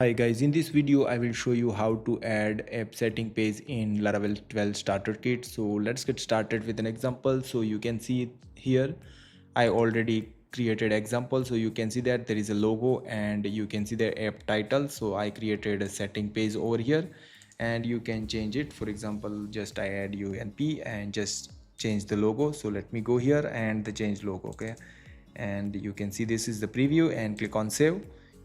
Hi guys, in this video I will show you how to add app setting page in Laravel 12 starter kit. So let's get started with an example. So you can see here I already created example, so you can see that there is a logo and you can see the app title. So I created a setting page over here and you can change it. For example, just I add UNP and just change the logo. So let me go here and the change logo. Okay, and you can see this is the preview and click on save.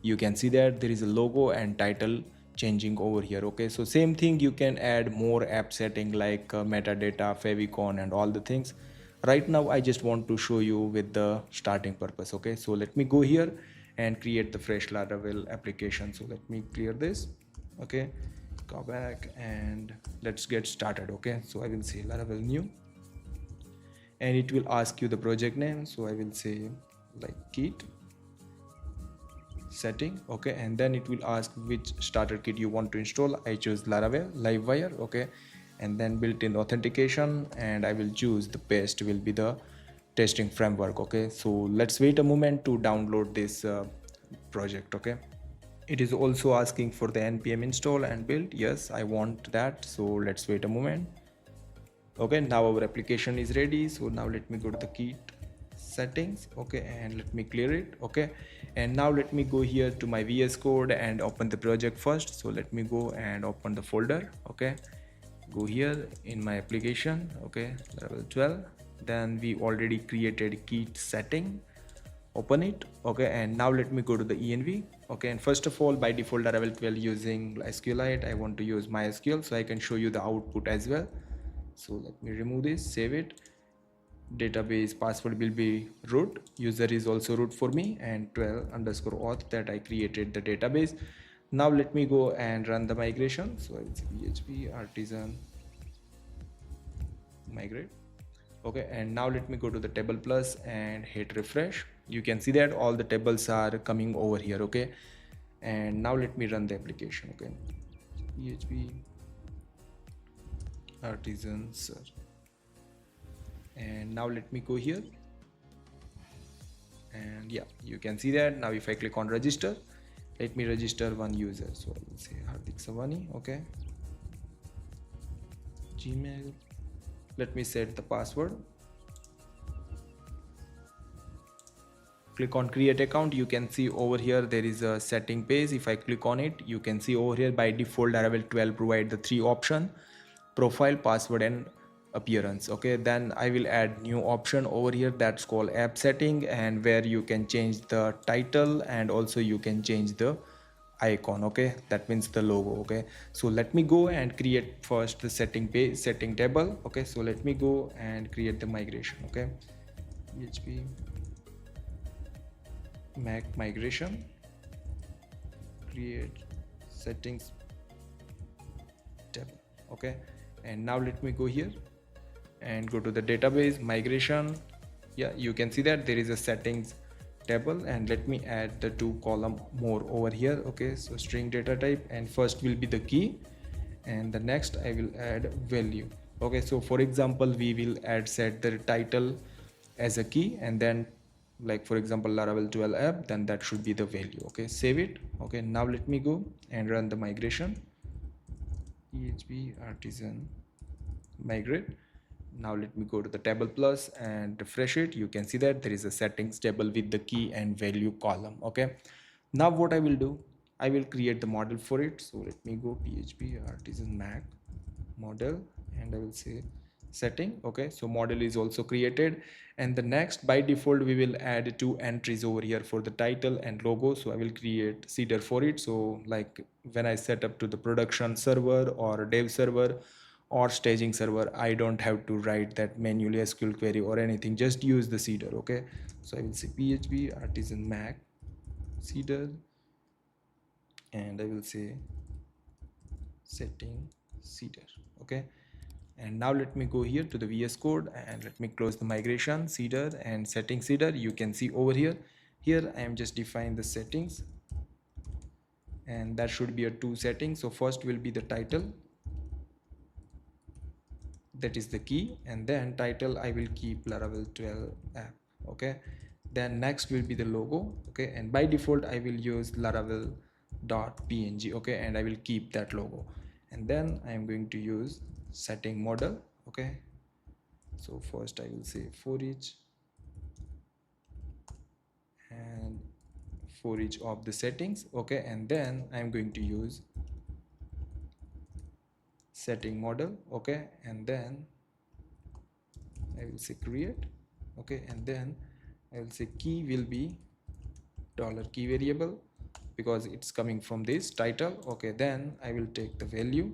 You can see that there is a logo and title changing over here. Okay, so same thing, you can add more app setting like metadata, favicon and all the things. Right now I just want to show you with the starting purpose. Okay, so let me go here and create the fresh Laravel application. So let me clear this. Okay, go back and let's get started. Okay, so I will say Laravel new and it will ask you the project name. So I will say like kit setting. Okay, and then it will ask which starter kit you want to install. I choose Laravel Livewire. Okay, and then built-in authentication, and I will choose the best will be the testing framework. Okay, so let's wait a moment to download this project. Okay, it is also asking for the npm install and build. Yes, I want that, so let's wait a moment. Okay, now our application is ready. So now let me go to the kit settings. Okay, and let me clear it. Okay, and now let me go here to my VS Code and open the project first. So let me go and open the folder. Okay, go here in my application. Okay, level 12, then we already created kit setting. Open it. Okay, and now let me go to the env. Okay, and first of all, by default Laravel 12 using SQLite, I want to use MySQL so I can show you the output as well. So let me remove this, save it. Database password will be root, user is also root for me, and 12 underscore auth that I created the database. Now let me go and run the migration. So it's php artisan migrate. Okay, and now let me go to the table plus and hit refresh. You can see that all the tables are coming over here. Okay, and now let me run the application. Okay, php artisan sir, and now let me go here, and yeah, you can see that now if I click on register, let me register one user. So I will say Hardik Savani. Okay, Gmail. Let me set the password. Click on create account. You can see over here there is a setting page. If I click on it, you can see over here by default Laravel 12 provide the three option: profile, password and appearance. Okay, then I will add new option over here that's called app setting, and where you can change the title and also you can change the icon. Okay, that means the logo. Okay, so let me go and create first the setting page, setting table. Okay, so let me go and create the migration. Okay, php mac migration, create settings table. Okay, and now let me go here and go to the database migration. Yeah, you can see that there is a settings table, and let me add the two column more over here. Okay, so string data type, and first will be the key and the next I will add value. Okay, so for example we will add set the title as a key, and then like for example Laravel 12 app, then that should be the value. Okay, save it. Okay, now let me go and run the migration. php artisan migrate. Now let me go to the table plus and refresh it. You can see that there is a settings table with the key and value column. Okay, now what I will do, I will create the model for it. So let me go php artisan mac model, and I will say setting. Okay, so model is also created, and the next by default we will add two entries over here for the title and logo. So I will create seeder for it. So like when I set up to the production server or dev server or staging server, I don't have to write that manually SQL query or anything, just use the seeder. Okay, so I will say php artisan mac seeder, and I will say setting seeder. Okay, and now let me go here to the VS Code and let me close the migration seeder and setting seeder. You can see over here I am just define the settings, and that should be a two settings. So first will be the title, that is the key, and then title I will keep Laravel 12 app. Okay, then next will be the logo. Okay, and by default I will use Laravel .png, okay, and I will keep that logo. And then I am going to use setting model, okay. So first I will say for each, and for each of the settings, okay, and then I'm going to use setting model, okay, and then I will say create, okay, and then I will say key will be $key variable because it's coming from this title, okay. Then I will take the value,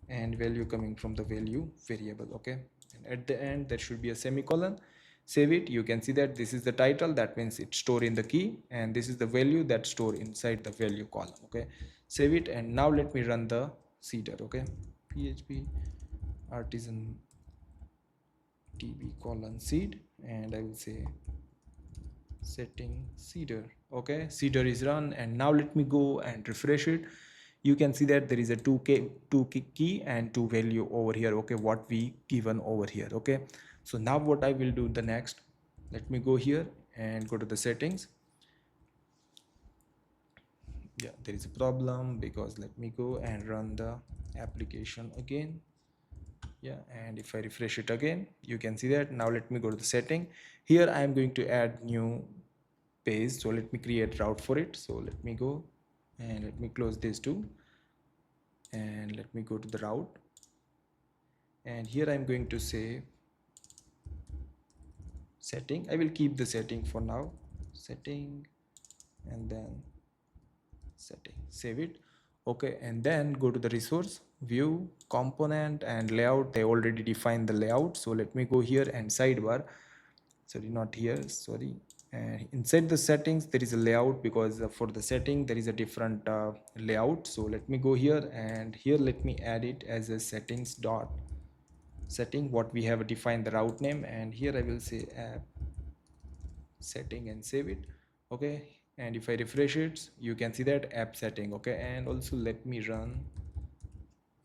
and value coming from the value variable, okay, and at the end there should be a semicolon. Save it. You can see that this is the title, that means it's stored in the key, and this is the value that's stored inside the value column, okay. Save it, and now let me run the seeder, okay. PHP artisan tb:seed, and I will say setting seeder, okay. Seeder is run, and now let me go and refresh it. You can see that there is a 2 key and 2 value over here, okay, what we given over here, okay. So now what I will do the next, let me go here and go to the settings. Yeah, there is a problem because let me go and run the application again. Yeah, and if I refresh it again, you can see that. Now let me go to the setting. Here I am going to add new page, so let me create route for it. So let me go and let me close this too, and let me go to the route, and here I'm going to say setting. I will keep the setting for now, setting, and then setting. Save it, okay, and then go to the resource, view, component, and layout. They already defined the layout, so let me go here and sidebar, sorry, not here, sorry, and inside the settings there is a layout, because for the setting there is a different layout. So let me go here, and here let me add it as a settings dot setting, what we have defined the route name, and here I will say app setting and save it, okay. And if I refresh it, you can see that app setting, okay. And also let me run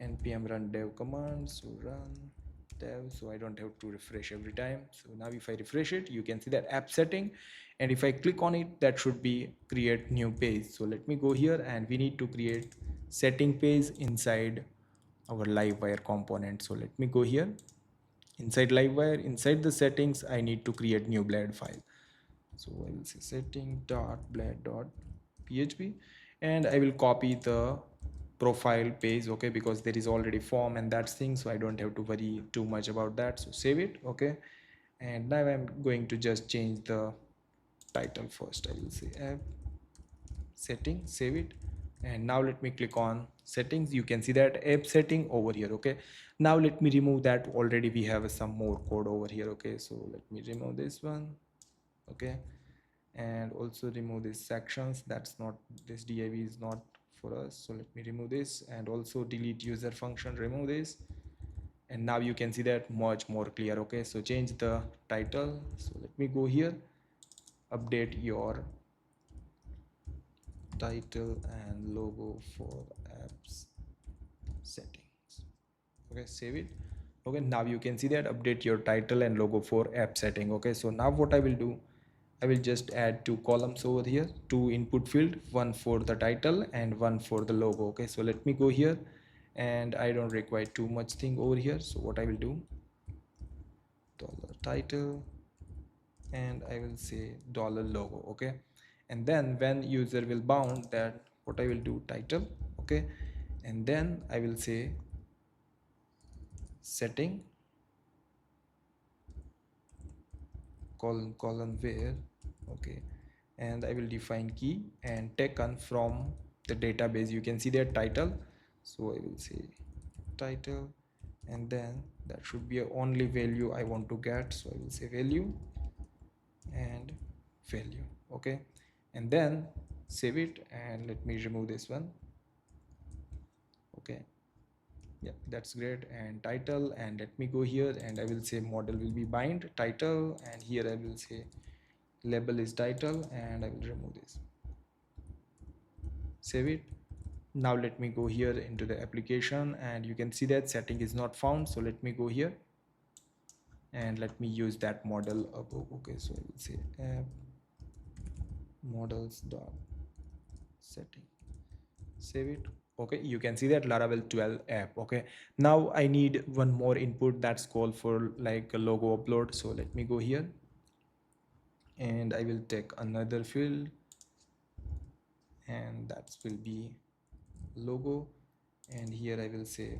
npm run dev command, so run dev, so I don't have to refresh every time. So now if I refresh it, you can see that app setting, and if I click on it, that should be create new page. So let me go here, and we need to create setting page inside our livewire component. So let me go here inside livewire, inside the settings, I need to create new blade file. So I will say setting.blade.php, and I will copy the profile page, okay, because there is already form and that thing, so I don't have to worry too much about that. So save it, okay, and now I'm going to just change the title first. I will say app setting, save it, and now let me click on settings. You can see that app setting over here, okay. Now let me remove that, already we have some more code over here, okay. So let me remove this one, okay, and also remove these sections, that's not, this div is not for us, so let me remove this, and also delete user function, remove this, and now you can see that much more clear, okay. So change the title, so let me go here, update your title and logo for apps settings, okay, save it, okay. Now you can see that update your title and logo for app setting, okay. So now what I will do, I will just add 2 columns over here, 2 input field, one for the title and one for the logo, okay. So let me go here, and I don't require too much thing over here, so what I will do, dollar title, and I will say dollar logo, okay. And then when user will bound that, what I will do, title, okay, and then I will say setting colon where, okay, and I will define key and taken from the database. You can see their title, so I will say title, and then that should be a only value I want to get, so I will say value and value, okay, and then save it, and let me remove this one, okay. Yeah, that's great. And title, and let me go here, and I will say model will be bind title, and here I will say label is title, and I will remove this, save it. Now let me go here into the application, and you can see that setting is not found, so let me go here and let me use that model above, okay. So I will say app models dot setting, save it. Okay, you can see that Laravel 12 app. Okay, now I need one more input that's called for like a logo upload. So let me go here and I will take another field, and that will be logo, and here I will say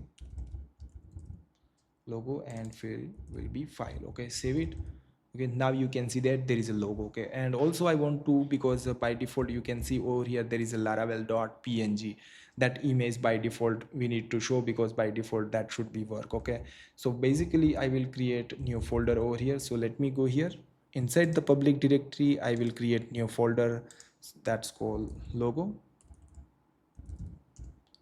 logo and field will be file. Okay, save it. Okay, now you can see that there is a logo. Okay, and also I want to, because by default you can see over here there is a laravel.png, that image by default we need to show, because by default that should be work. Okay, so basically I will create new folder over here. So let me go here, inside the public directory I will create new folder that's called logo.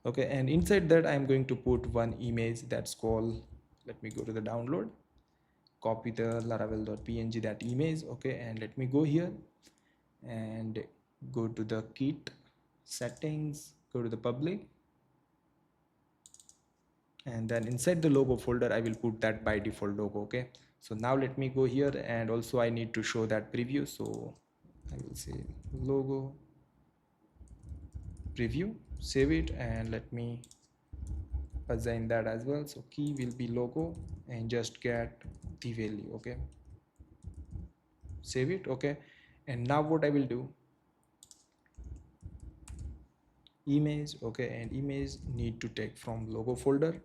Okay, and inside that I'm going to put one image that's called, let me go to the download, copy the laravel.png that image. Okay, and let me go here and go to the kit settings, go to the public, and then inside the logo folder I will put that by default logo. Okay, so now let me go here, and also I need to show that preview, so I will say logo preview, save it, and let me assign that as well. So key will be logo and just get the value. Okay, save it. Okay, and now what I will do, image. Okay, and image need to take from logo folder,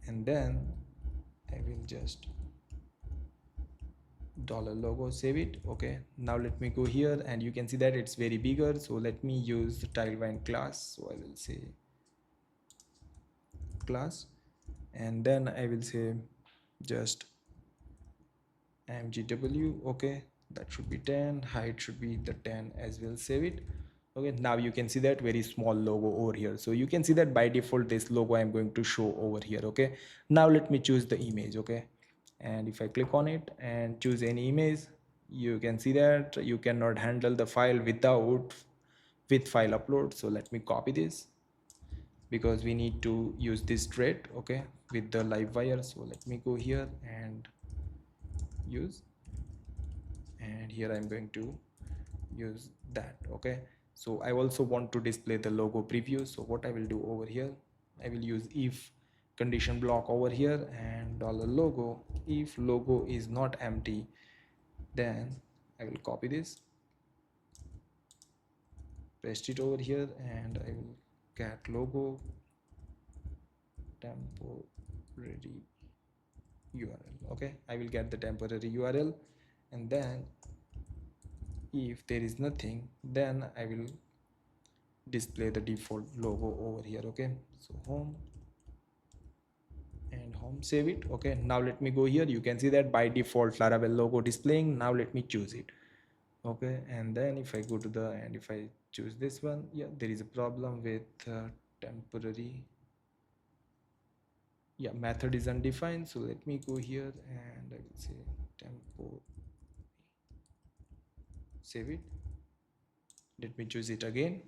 and then I will just dollar logo, save it. Okay, now let me go here, and you can see that it's very bigger, so let me use the tilebind class. So I will say class, and then I will say just mgw. Okay, that should be 10, height should be the 10 as well, save it. Okay, now you can see that very small logo over here. So you can see that by default this logo I'm going to show over here. Okay, now let me choose the image. Okay, and if I click on it and choose any image, you can see that you cannot handle the file without with file upload. So let me copy this, because we need to use this thread. Okay, with the live wire. So let me go here and use, and here I'm going to use that. Okay, so I also want to display the logo preview. So what I will do over here, I will use if condition block over here, and dollar logo, if logo is not empty, then I will copy this, paste it over here, and I will get logo temporary URL. Okay, I will get the temporary URL, and then if there is nothing, then I will display the default logo over here. Okay, so home and home, save it. Okay, now let me go here, you can see that by default Laravel logo displaying. Now let me choose it. Okay, and then if I go to the, and if I choose this one, yeah, there is a problem with temporary, yeah, method is undefined. So let me go here and I will say tempo, save it. Let me choose it again.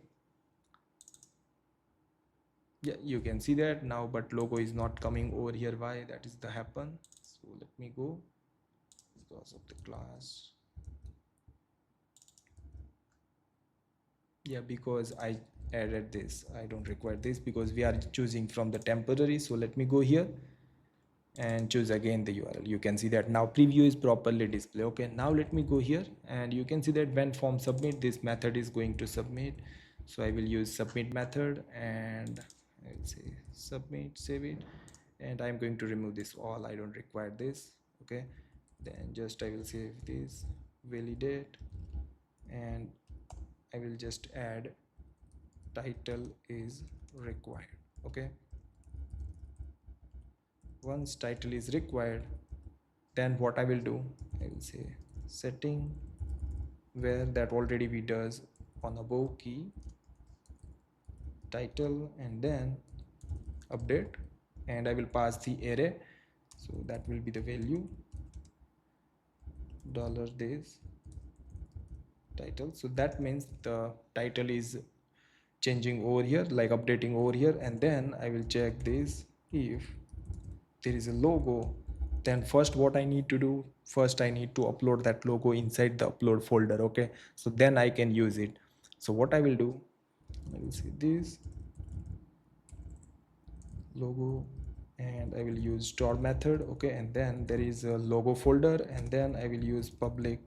Yeah, you can see that now, but logo is not coming over here. Why that is the happen? So let me go, because of the class. Yeah, because I added this, I don't require this, because we are choosing from the temporary. So let me go here and choose again the URL. You can see that now preview is properly displayed. Okay, now let me go here, and you can see that when form submit, this method is going to submit. So I will use submit method, and I will say submit, save it, and I'm going to remove this all, I don't require this. Okay, then just I will save this, validate, and I will just add title is required. Okay, once title is required, then what I will do, I will say setting, where that already we does on above key title, and then update, and I will pass the array. So that will be the value dollar this title. So that means the title is changing over here, like updating over here. And then I will check this, if there is a logo, then first what I need to do, first I need to upload that logo inside the upload folder. Okay, so then I can use it. So what I will do, I will say this logo, and I will use store method. Okay, and then there is a logo folder, and then I will use public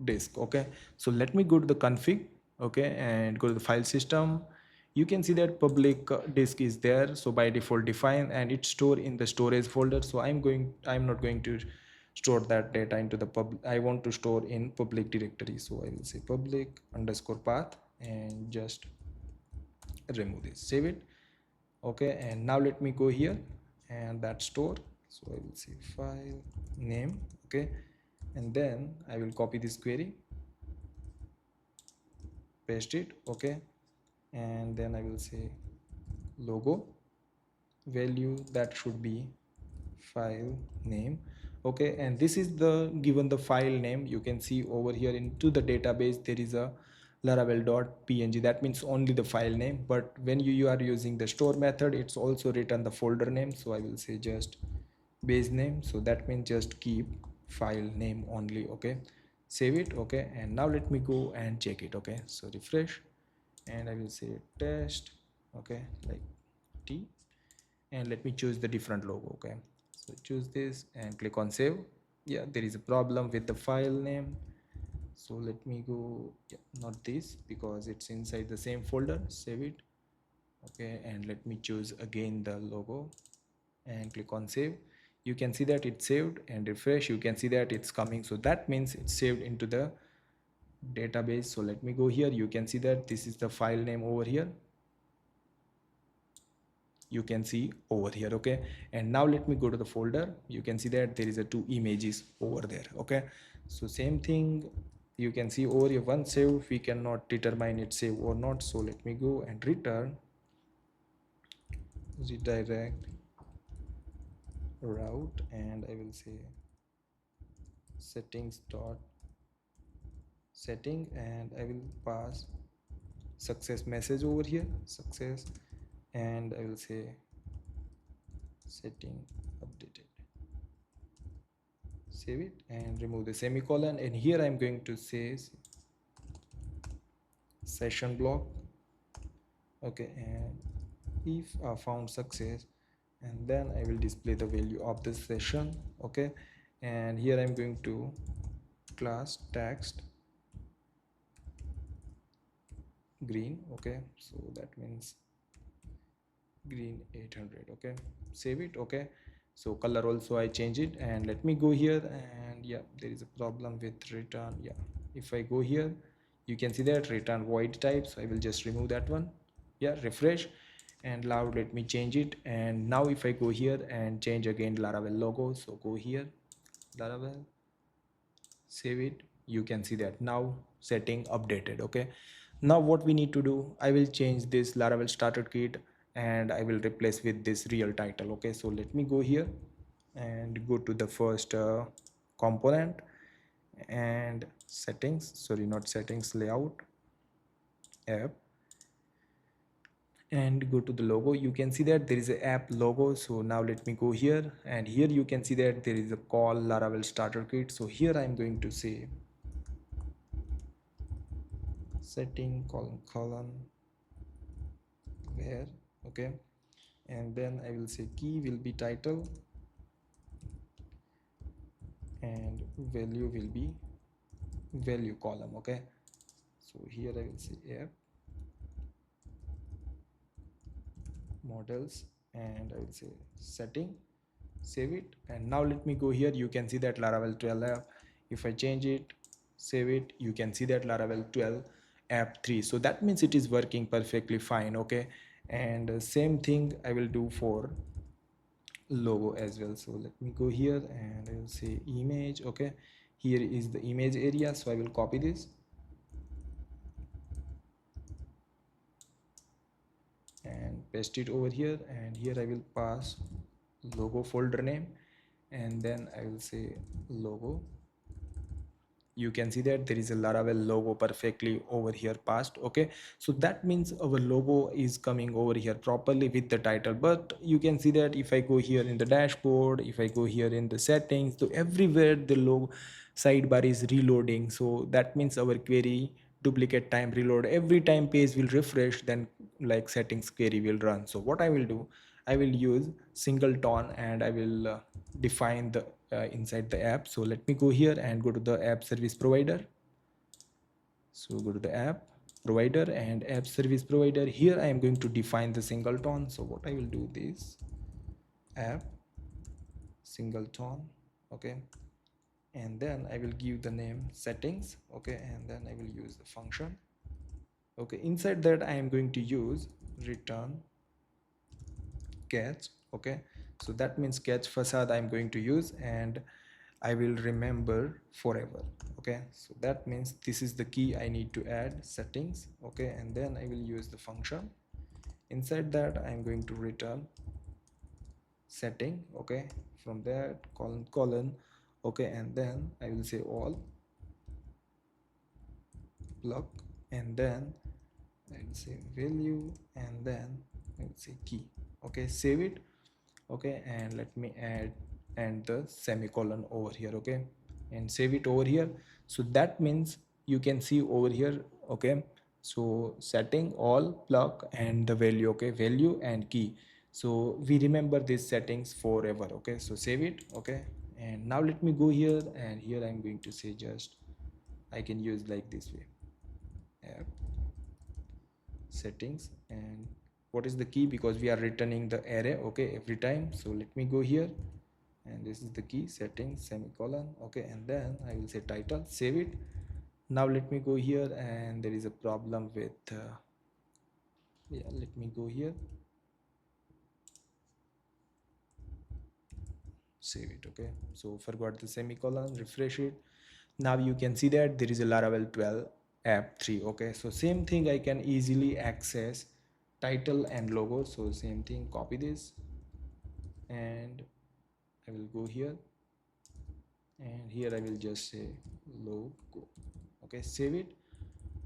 disk. Okay, so let me go to the config. Okay, and go to the file system. You can see that public disk is there, so by default define, and it's stored in the storage folder. So I'm not going to store that data into the public. I want to store in public directory, so I will say public underscore path and just remove this, save it. Okay, and now let me go here and that store, so I will say file name. Okay, and then I will copy this query, paste it. Okay, and then I will say logo value, that should be file name. Okay, and this is the given the file name. You can see over here into the database there is a laravel.png, that means only the file name, but when you are using the store method, it's also written the folder name. So I will say just base name, so that means just keep file name only. Okay, save it. Okay, and now let me go and check it. Okay, so refresh, and I will say test. Okay, like t, and let me choose the different logo. Okay, so choose this and click on save. Yeah, there is a problem with the file name, so let me go, yeah, not this, because it's inside the same folder. Save it. Okay, and let me choose again the logo and click on save. You can see that it's saved, and refresh, you can see that it's coming, so that means it's saved into the database. So let me go here, you can see that this is the file name over here, you can see over here. Okay, and now let me go to the folder. You can see that there is a two images over there. Okay, so same thing, you can see over here one save, we cannot determine it save or not. So let me go and return redirect route, and I will say settings dot setting, and I will pass success message over here, success, and I will say setting updated. Save it and remove the semicolon, and here I'm going to say session block. Okay, and if I found success, and then I will display the value of the session. Okay, and here I'm going to class text green. Okay, so that means green 800. Okay, save it. Okay, so color also I change it, and let me go here, and yeah, there is a problem with return. Yeah, if I go here, you can see that return void type, so I will just remove that one. Yeah, refresh, and now let me change it. And now if I go here and change again Laravel logo, so go here, Laravel, save it, you can see that now setting updated. Okay, now what we need to do, I will change this Laravel starter kit and I will replace with this real title. Okay, so let me go here and go to the first component and settings, sorry, not settings, layout, app, and go to the logo. You can see that there is a app logo. So now let me go here, and here you can see that there is a call Laravel starter kit. So here I'm going to say setting colon where. Okay, and then I will say key will be title and value will be value column. Okay, so here I will say app models, and I will say setting, save it. And now let me go here, you can see that Laravel 12 app, if I change it, save it, you can see that Laravel 12 app 3, so that means it is working perfectly fine. Okay, and same thing I will do for logo as well. So let me go here and I will say image. Okay, here is the image area, so I will copy this and paste it over here, and here I will pass logo folder name, and then I will say logo. You can see that there is a Laravel logo perfectly over here passed. Okay, so that means our logo is coming over here properly with the title. But you can see that if I go here in the dashboard, if I go here in the settings, so everywhere the logo sidebar is reloading, so that means our query duplicate time reload, every time page will refresh, then like settings query will run. So what I will do, I will use singleton and I will define the inside the app. So let me go here and go to the app service provider. So go to the app provider and app service provider. Here I am going to define the singleton. So what I will do this app singleton, okay, and then I will give the name settings, okay, and then I will use the function, okay. Inside that I am going to use return catch, okay. So that means catch facade I'm going to use, and I will remember forever, okay. So that means this is the key I need to add, settings, okay, and then I will use the function. Inside that I'm going to return setting, okay, from that colon, okay, and then I will say all plug, and then I will say value, and then I will say key, okay. Save it, okay, and let me add and the semicolon over here, okay, and save it over here. So that means you can see over here, okay, so setting all plug and the value, okay, value and key. So we remember these settings forever, okay. So save it, okay, and now let me go here, and here I'm going to say just I can use like this way, app settings, and what is the key, because we are returning the array, okay, every time. So let me go here, and this is the key, settings semicolon, okay, and then I will say title, save it. Now let me go here, and there is a problem with yeah, let me go here, save it, okay. So forgot the semicolon, refresh it. Now you can see that there is a Laravel 12 app 3, okay. So same thing, I can easily access title and logo. So same thing, copy this, and I will go here, and here I will just say logo, okay, save it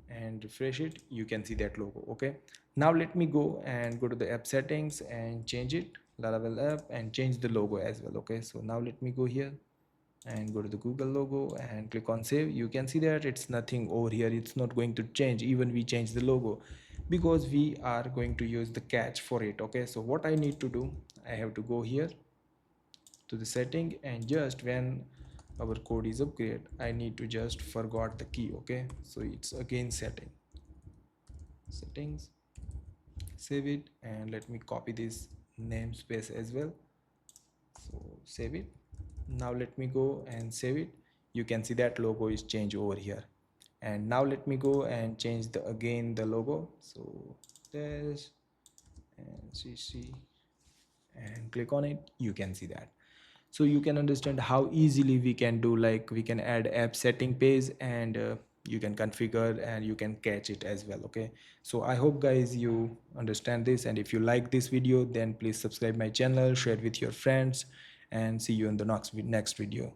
and refresh it. You can see that logo, okay. Now let me go and go to the app settings and change it, Laravel app, and change the logo as well, okay. So now let me go here and go to the Google logo and click on save. You can see that it's nothing over here, it's not going to change even we change the logo, because we are going to use the catch for it, okay. So what I need to do, I have to go here to the setting, and just when our code is upgrade, I need to just forgot the key, okay. So it's again settings, save it, and let me copy this namespace as well. So save it. Now let me go and save it. You can see that logo is changed over here, and now let me go and change the again the logo. So this and cc and click on it. You can see that. So you can understand how easily we can do, like we can add app setting page, and you can configure and you can catch it as well, okay. So I hope guys you understand this, and if you like this video, then please subscribe my channel, share it with your friends, and see you in the next video.